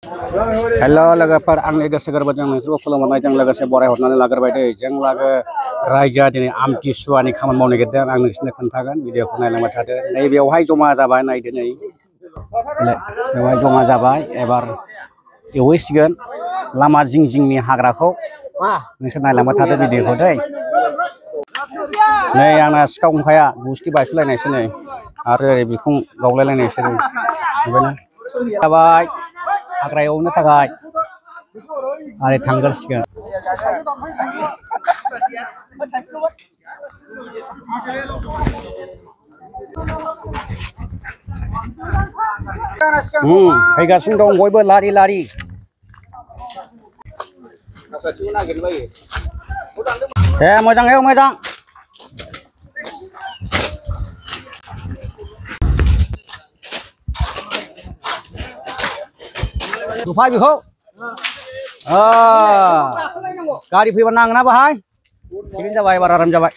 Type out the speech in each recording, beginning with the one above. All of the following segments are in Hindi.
हेलो लोगोफोर आंनि गोसो गोरबोजों नोंसोरखौ खुलुमहरनाय जों लोगोसे बरायहरनानै लाग्रोबाय दै जों लागो रायजोआ दिनै आमथिसुवानि खामानि मावनो नागिरदों आं नोंसोरनो खोन्थागोन भिडिअखौ नायलांबाय थादो नैबेयावहाय जमा जाबाय नायदो नै बेवहाय जमा जाबाय एबार एवहैसिगोन लामा जिं जिंनि हाग्राखौ नोंसोर नायलांबाय थादो भिडिअखौ दै नै आंना सिखा गंखाया गुस्थि बायस'लायनायसो नै आरो ओरै बिखुं गावलायलायनायसो नुबायना जाबाय हाग्रा एवनो थाखाय आरो थांगोरसिगोन फैगासिनो दं बयबो लारि लारि दे मोजां एव मोजां नुफाय बेखौ गारि फैबा नाङोना बाहाय थिगैनो जाबाय एबार आराम जाबाय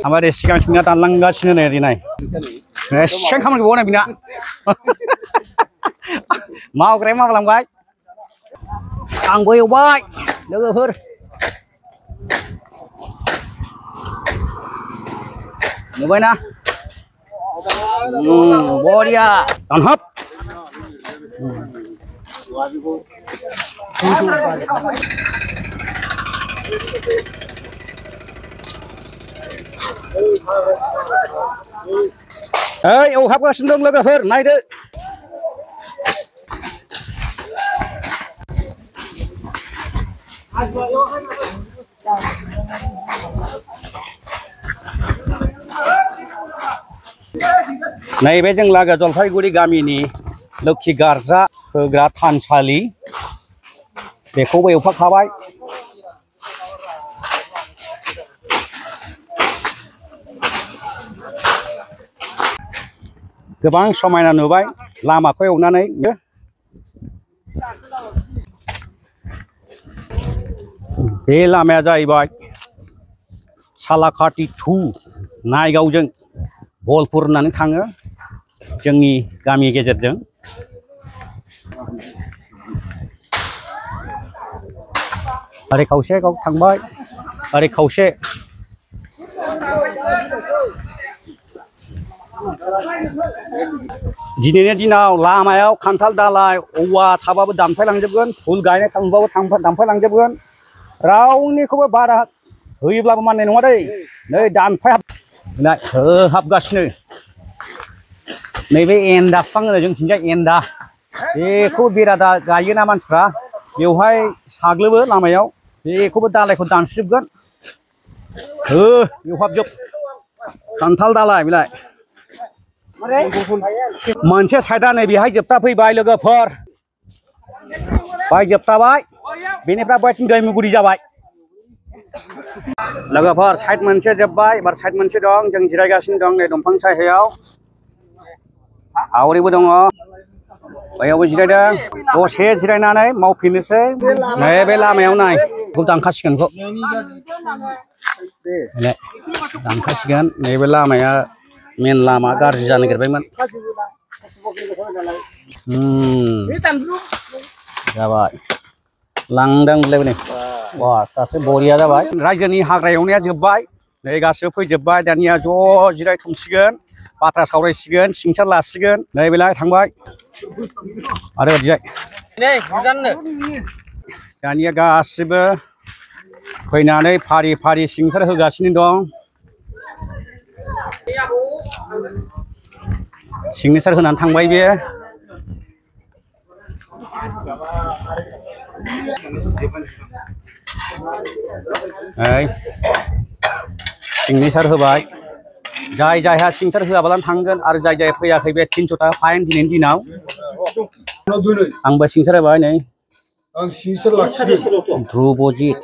ओमफ्राय सिगां सिगां दानलांगासिनो नै ओरैनाय सिगां खामानिखौ बावनाय बिना मावग्राया मावलांबाय आंबो एवबाय लोगोफोर नुबायना बरिया दानहाब एवहाबगासिनो दं लोगोफोर नायदो नैबे जों लागो जलफाइगुरि गामिनि लोक्षि गार्जा होग्रा थानसालि बेखौबो एवफाखाबाय गोबां समायना नुबाय लामाखौ एवनानै बे लामाया जाहैबाय सालाकाटि 2 नायगावजों बलपुर होननानै थाङो जोंनि गामि गेजेरजों ओरै खावसे गाव थांबाय ओरै खावसे दिनैनि दिनाव लामायाव खान्थाल दालाय औवा थाबाबो दानफायलांजोबगोन फुल गायनाय थांबाबो दानफायलांजोबगोन रावनिखौबो बादा होयोब्लाबो माननाय नङा दै नै दानफायहाबगासिनो नैबे एन्दा बिफां होनो जोंथिंजाय एन्दा बेखौ बेरा गायोना मानसिफ्रा बेवहाय साग्लोबो लामायाव बेखौबो दालायखौ दानसजोबगोन एवहाबजोब खान्थाल दालाय बिलाय मोनसे साइडआ नै बेहाय जोबथा फैबाय लोगोफोर बाय जोबथाबाय बेनिफ्राय बैथिं दैमुगुरि जाबाय लोगोफोर साइड मोनसे जोबबाय एबार साइड मोनसे दं जों जिरायगासिनो दं नै दंफां सायहायाव आवरिबो दङ बैयावबो जिरायदों दसे जिरायनानै मावफिननोसै नैबे लामायाव नाय बेखौ दानखासिगोन दानखासिगोन नैबे लामाया मेन लामा गाज्रि जानो नागिरबायमोन जाबाय लांदां मोनलायबाय बास दासो बरिया जाबाय रायजोनि हाग्रा एवनाया जोब्बाय नै गासिबो फैजोब्बाय दानिया ज' जिरायथुमसिगोन बाथ्रा सावरायसिगोन सिंसार लासिगोन नै बेलाय थांबाय आरो ओरैजाय दानिया गासिबो फैनानै फारि फारि सिंसार होगासिनो दं सिगनेसार होनानै थांबाय बे सिगनेसार होबाय जाय जायहा सिगनेसार होआबालानो थांगोन आरो जाय जाय फैयाखै बे 300 थाखा फाइन दिनैनि दिनाव आंबो सिगनेसार होबाय नै ध्रुबजित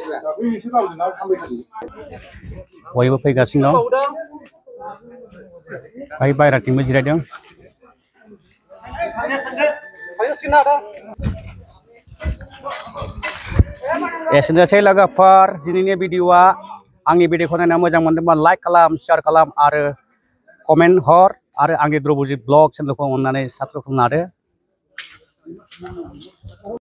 बयबो फैगासिनो दं भाई बायराथिंबो जिरायदों एसेनोसै लोगोफोर दिनैनि भिडिअआ आंनि भिडिअखौ नायना मोजां मोनदोंबा लाइक खालाम शेयार खालाम आरो कमेन्ट हर आरो आंनि द्रबजित ब्लग चेनेलखौ अननानै साबस्क्राइब खालामनो हादो।